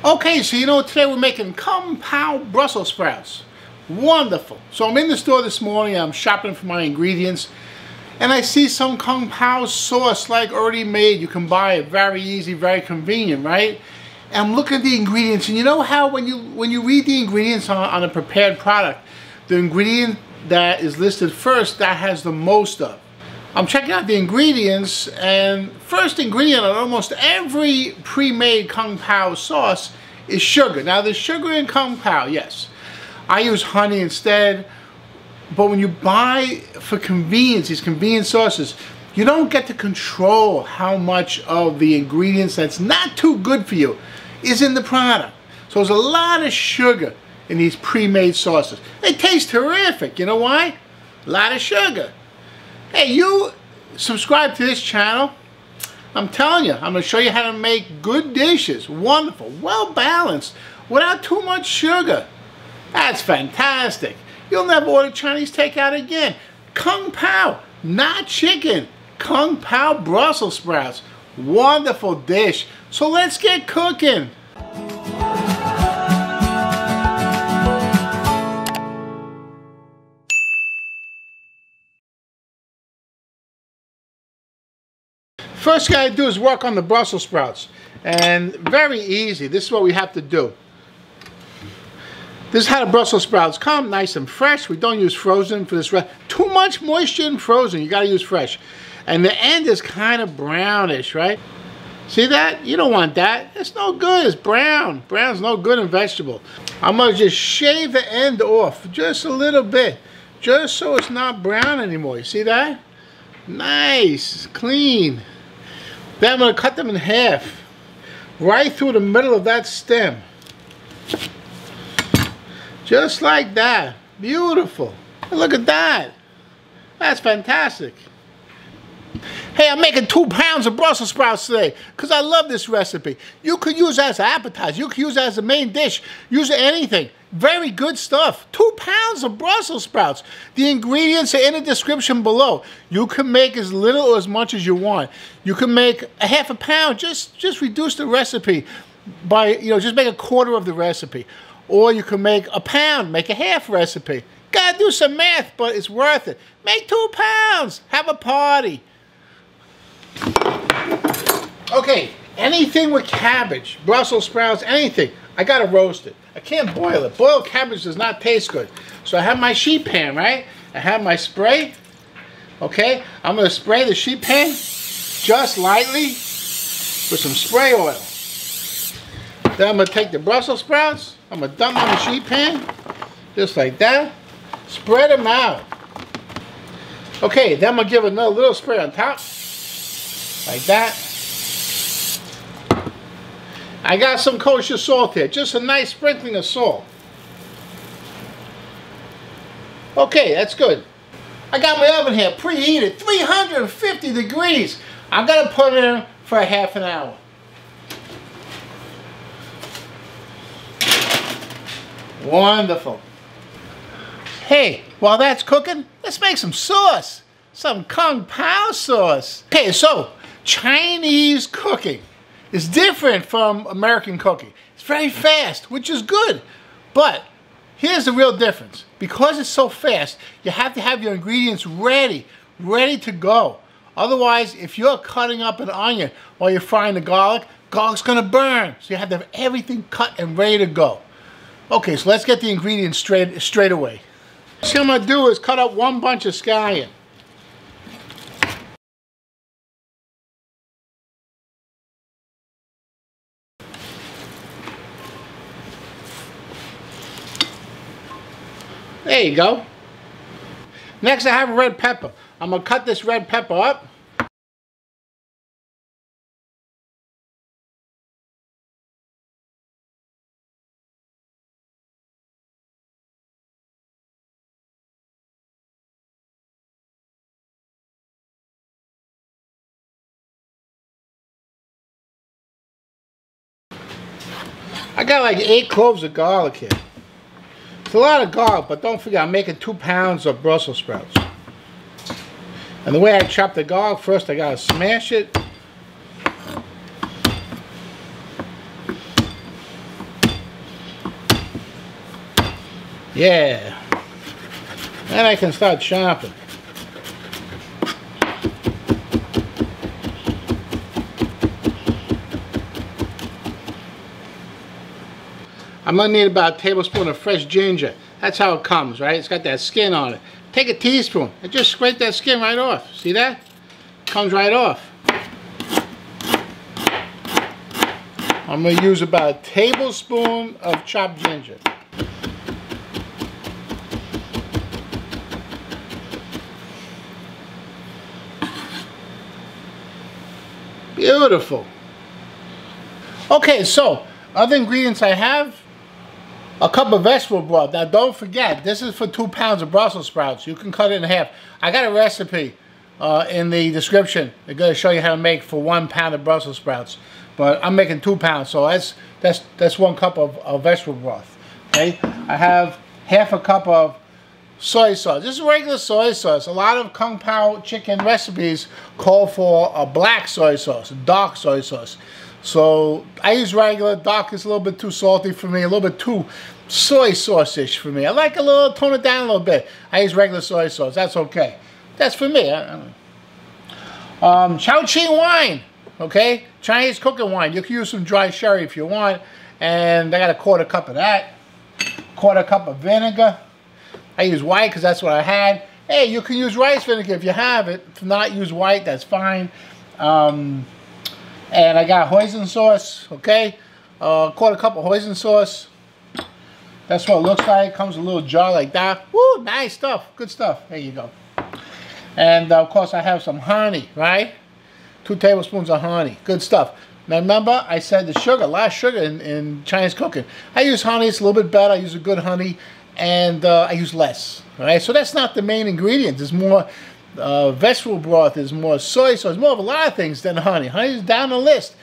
Okay, so you know, today we're making Pao Brussel sprouts. Wonderful. So I'm in the store this morning, I'm shopping for my ingredients, and I see some Pao sauce like already made. You can buy it, very easy, very convenient, right? And I'm looking at the ingredients, and you know how when you read the ingredients on a prepared product, the ingredient that is listed first, that has the most of. I'm checking out the ingredients, and first ingredient on almost every pre-made Pao sauce is sugar. Now there's sugar in Pao, yes. I use honey instead, but when you buy for convenience, these convenience sauces, you don't get to control how much of the ingredients that's not too good for you is in the product. So there's a lot of sugar in these pre-made sauces. They taste terrific. You know why? A lot of sugar. Hey, you subscribe to this channel. I'm telling you, I'm going to show you how to make good dishes. Wonderful, well balanced, without too much sugar. That's fantastic. You'll never order Chinese takeout again. Pao, not chicken. Pao Brussel sprouts. Wonderful dish. So let's get cooking. First you gotta do is work on the Brussels sprouts. And very easy. This is what we have to do. This is how the Brussels sprouts come, nice and fresh. We don't use frozen for this. Too much moisture in frozen, you gotta use fresh. And the end is kind of brownish, right? See that? You don't want that. It's no good, it's brown. Brown's no good in vegetable. I'm gonna just shave the end off just a little bit, just so it's not brown anymore. You see that? Nice, clean. Then I'm going to cut them in half, right through the middle of that stem. Just like that. Beautiful. Look at that. That's fantastic. Hey, I'm making 2 pounds of Brussels sprouts today because I love this recipe. You could use it as an appetizer. You could use it as a main dish. Use it anything. Very good stuff. 2 pounds of Brussels sprouts. The ingredients are in the description below. You can make as little or as much as you want. You can make a ½ pound. Just reduce the recipe by, just make a quarter of the recipe. Or you can make a pound, make a half recipe. Gotta do some math, but it's worth it. Make 2 pounds. Have a party. Okay, anything with cabbage, Brussels sprouts, anything, I gotta roast it. I can't boil it. Boiled cabbage does not taste good. So I have my sheet pan, right? I have my spray. Okay, I'm gonna spray the sheet pan just lightly with some spray oil. Then I'm gonna take the Brussels sprouts, I'm gonna dump them on the sheet pan, just like that. Spread them out. Okay, then I'm gonna give another little spray on top. Like that. I got some kosher salt here, just a nice sprinkling of salt. Okay, that's good. I got my oven here preheated, 350 degrees. I'm gonna put it in for a ½ hour. Wonderful. Hey, while that's cooking, let's make some sauce. Some Pao sauce. Okay, so Chinese cooking is different from American cooking. It's very fast, which is good. But here's the real difference. Because it's so fast, you have to have your ingredients ready to go. Otherwise, if you're cutting up an onion while you're frying the garlic's gonna burn. So you have to have everything cut and ready to go. Okay, so let's get the ingredients straight away. What I'm gonna do is cut up 1 bunch of scallion. There you go. Next I have a red pepper. I'm going to cut this red pepper up. I got like 8 cloves of garlic here. It's a lot of garlic, but don't forget I'm making 2 pounds of Brussels sprouts. And the way I chop the garlic, first I gotta smash it. Yeah. And I can start chopping. I'm gonna need about a tablespoon of fresh ginger. That's how it comes, right? It's got that skin on it. Take a teaspoon and just scrape that skin right off. See that? Comes right off. I'm gonna use about a tablespoon of chopped ginger. Beautiful. Okay, so other ingredients I have. A cup of vegetable broth. Now don't forget, this is for 2 pounds of Brussels sprouts. You can cut it in half. I got a recipe in the description. They're going to show you how to make for 1 pound of Brussels sprouts. But I'm making 2 pounds, so that's 1 cup of vegetable broth. Okay, I have half a cup of soy sauce. This is regular soy sauce. A lot of Kung Pao chicken recipes call for a black soy sauce, a dark soy sauce. So I use regular. Dark is a little bit too salty for me, a little bit too soy sauce-ish for me. I like a little, tone it down a little bit. I use regular soy sauce. That's okay. That's for me. Chao wine, okay? Chinese cooking wine. You can use some dry sherry if you want. And I got a 1/4 cup of that. 1/4 cup of vinegar. I use white because that's what I had. Hey, you can use rice vinegar if you have it. If not, use white. That's fine. And I got hoisin sauce, okay? 1/4 cup of hoisin sauce. That's what it looks like. Comes in a little jar like that. Woo, nice stuff. Good stuff. There you go. And of course I have some honey, right? 2 tablespoons of honey. Good stuff. Now remember, I said the sugar, a lot of sugar in Chinese cooking. I use honey. It's a little bit better. I use a good honey. And I use less, all right? So that's not the main ingredient. There's more vegetable broth, there's more soy sauce, more of a lot of things than honey. Honey is down the list,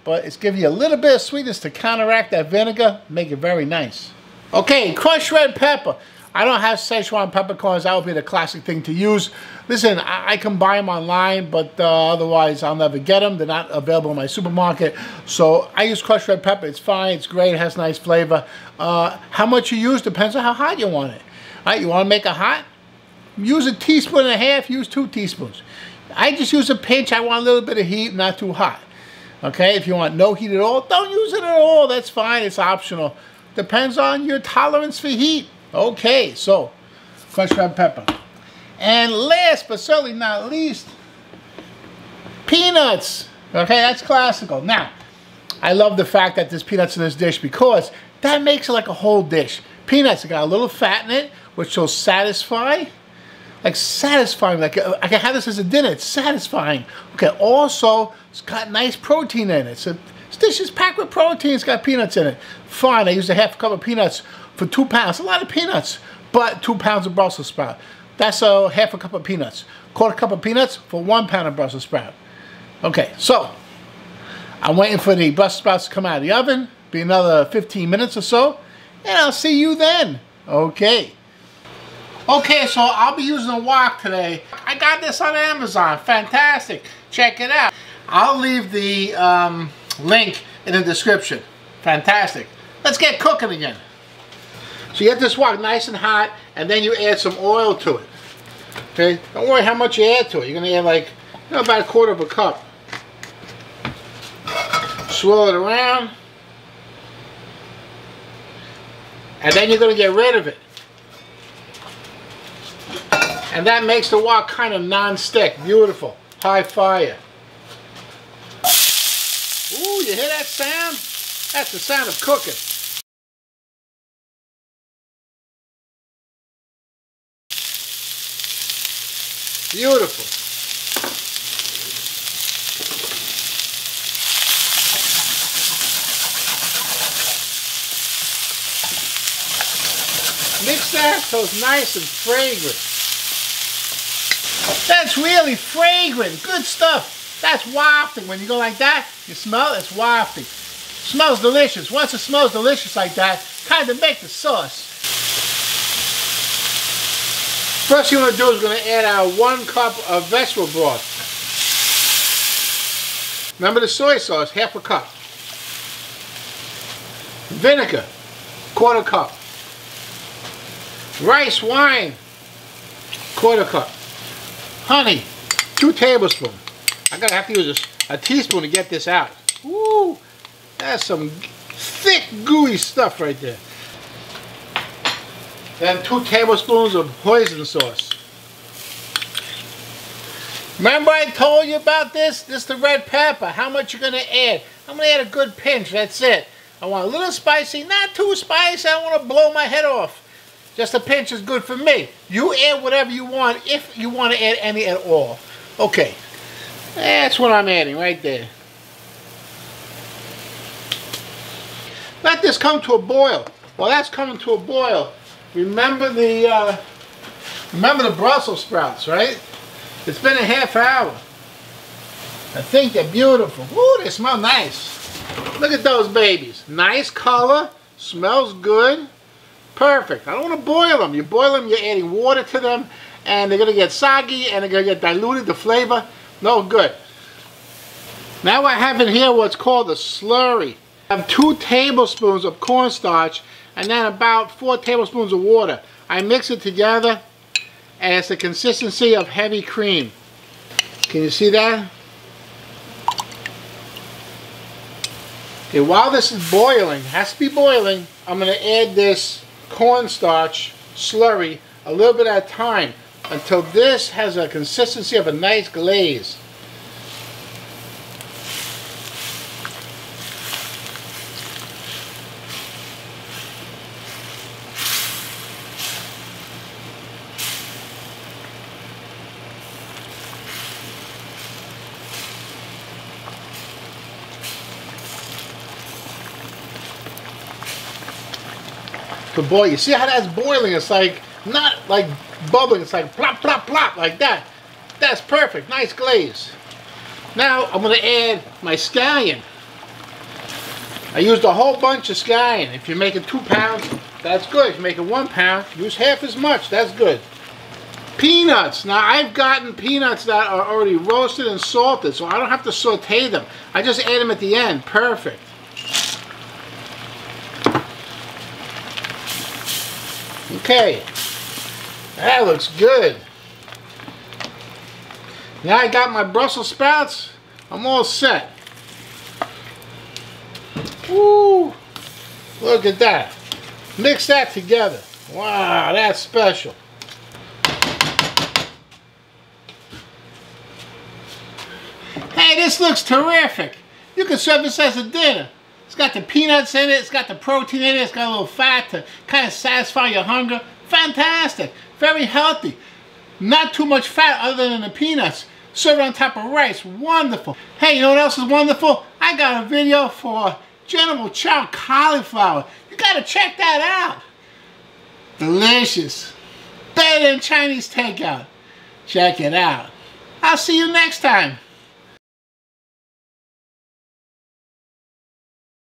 but it's giving you a little bit of sweetness to counteract that vinegar, make it very nice. Okay, crushed red pepper. I don't have Szechuan peppercorns. That would be the classic thing to use. Listen, I can buy them online, but otherwise I'll never get them. They're not available in my supermarket. So I use crushed red pepper. It's fine. It's great. It has nice flavor. How much you use depends on how hot you want it. All right, you want to make it hot? Use a teaspoon and a half. Use 2 teaspoons. I just use a pinch. I want a little bit of heat, not too hot. Okay, if you want no heat at all, don't use it at all. That's fine. It's optional. Depends on your tolerance for heat. Okay, so crushed red pepper. And last but certainly not least, peanuts. Okay, that's classical. Now, I love the fact that there's peanuts in this dish because that makes it like a whole dish. Peanuts, got a little fat in it, which will satisfy. Like satisfying, like I can have this as a dinner. It's satisfying. Okay, also, it's got nice protein in it. So this dish is packed with protein. It's got peanuts in it. Fine, I used a half cup of peanuts for 2 pounds. A lot of peanuts, but 2 pounds of Brussels sprout. That's a half a cup of peanuts. 1/4 cup of peanuts for 1 pound of Brussels sprout. Okay, so I'm waiting for the Brussels sprouts to come out of the oven. Be another 15 minutes or so, and I'll see you then. Okay. Okay, so I'll be using a wok today. I got this on Amazon. Fantastic. Check it out. I'll leave the link in the description. Fantastic. Let's get cooking again. So you get this wok nice and hot, and then you add some oil to it. Okay? Don't worry how much you add to it. You're going to add like, about 1/4 cup. Swirl it around. And then you're going to get rid of it. And that makes the wok kind of non-stick. Beautiful. High fire. Ooh, you hear that sound? That's the sound of cooking. Beautiful. Mix that so it's nice and fragrant. That's really fragrant. Good stuff. That's wafting. When you go like that, you smell it, it's wafting. Smells delicious. Once it smells delicious like that, kind of make the sauce. First thing you want to do is going to add our 1 cup of vegetable broth. Remember the soy sauce, half a cup. Vinegar, 1/4 cup. Rice wine, 1/4 cup. Honey, 2 tablespoons. I'm gonna have to use a teaspoon to get this out. Woo! That's some thick, gooey stuff right there. Then 2 tablespoons of hoisin sauce. Remember I told you about this? This is the red pepper. How much you're gonna add? I'm gonna add a good pinch, that's it. I want a little spicy, not too spicy. I don't want to blow my head off. Just a pinch is good for me. You add whatever you want, if you want to add any at all. Okay, that's what I'm adding right there. Let this come to a boil. While that's coming to a boil, remember the Brussel sprouts, right? It's been a half hour. I think they're beautiful. Ooh, they smell nice. Look at those babies. Nice color, smells good. Perfect. I don't want to boil them. You boil them, you're adding water to them, and they're going to get soggy, and they're going to get diluted, the flavor. No good. Now I have in here what's called a slurry. I have 2 tablespoons of cornstarch, and then about 4 tablespoons of water. I mix it together, and it's the consistency of heavy cream. Can you see that? Okay, while this is boiling, has to be boiling, I'm going to add this cornstarch slurry a little bit at a time until this has a consistency of a nice glaze. But boy, you see how that's boiling? It's like, not like bubbling, it's like plop, plop, plop, like that. That's perfect, nice glaze. Now I'm gonna add my scallion. I used a whole bunch of scallion. If you're making 2 pounds, that's good. If you're making 1 pound, use half as much, that's good. Peanuts. Now I've gotten peanuts that are already roasted and salted, so I don't have to saute them. I just add them at the end, perfect. Okay, that looks good. Now I got my Brussels sprouts. I'm all set. Woo! Look at that. Mix that together. Wow, that's special. Hey, this looks terrific. You can serve this as a dinner. It's got the peanuts in it, it's got the protein in it, it's got a little fat to kind of satisfy your hunger. Fantastic, very healthy. Not too much fat other than the peanuts. Serve it on top of rice, wonderful. Hey, you know what else is wonderful? I got a video for General Tso Cauliflower. You gotta check that out. Delicious. Better than Chinese takeout. Check it out. I'll see you next time.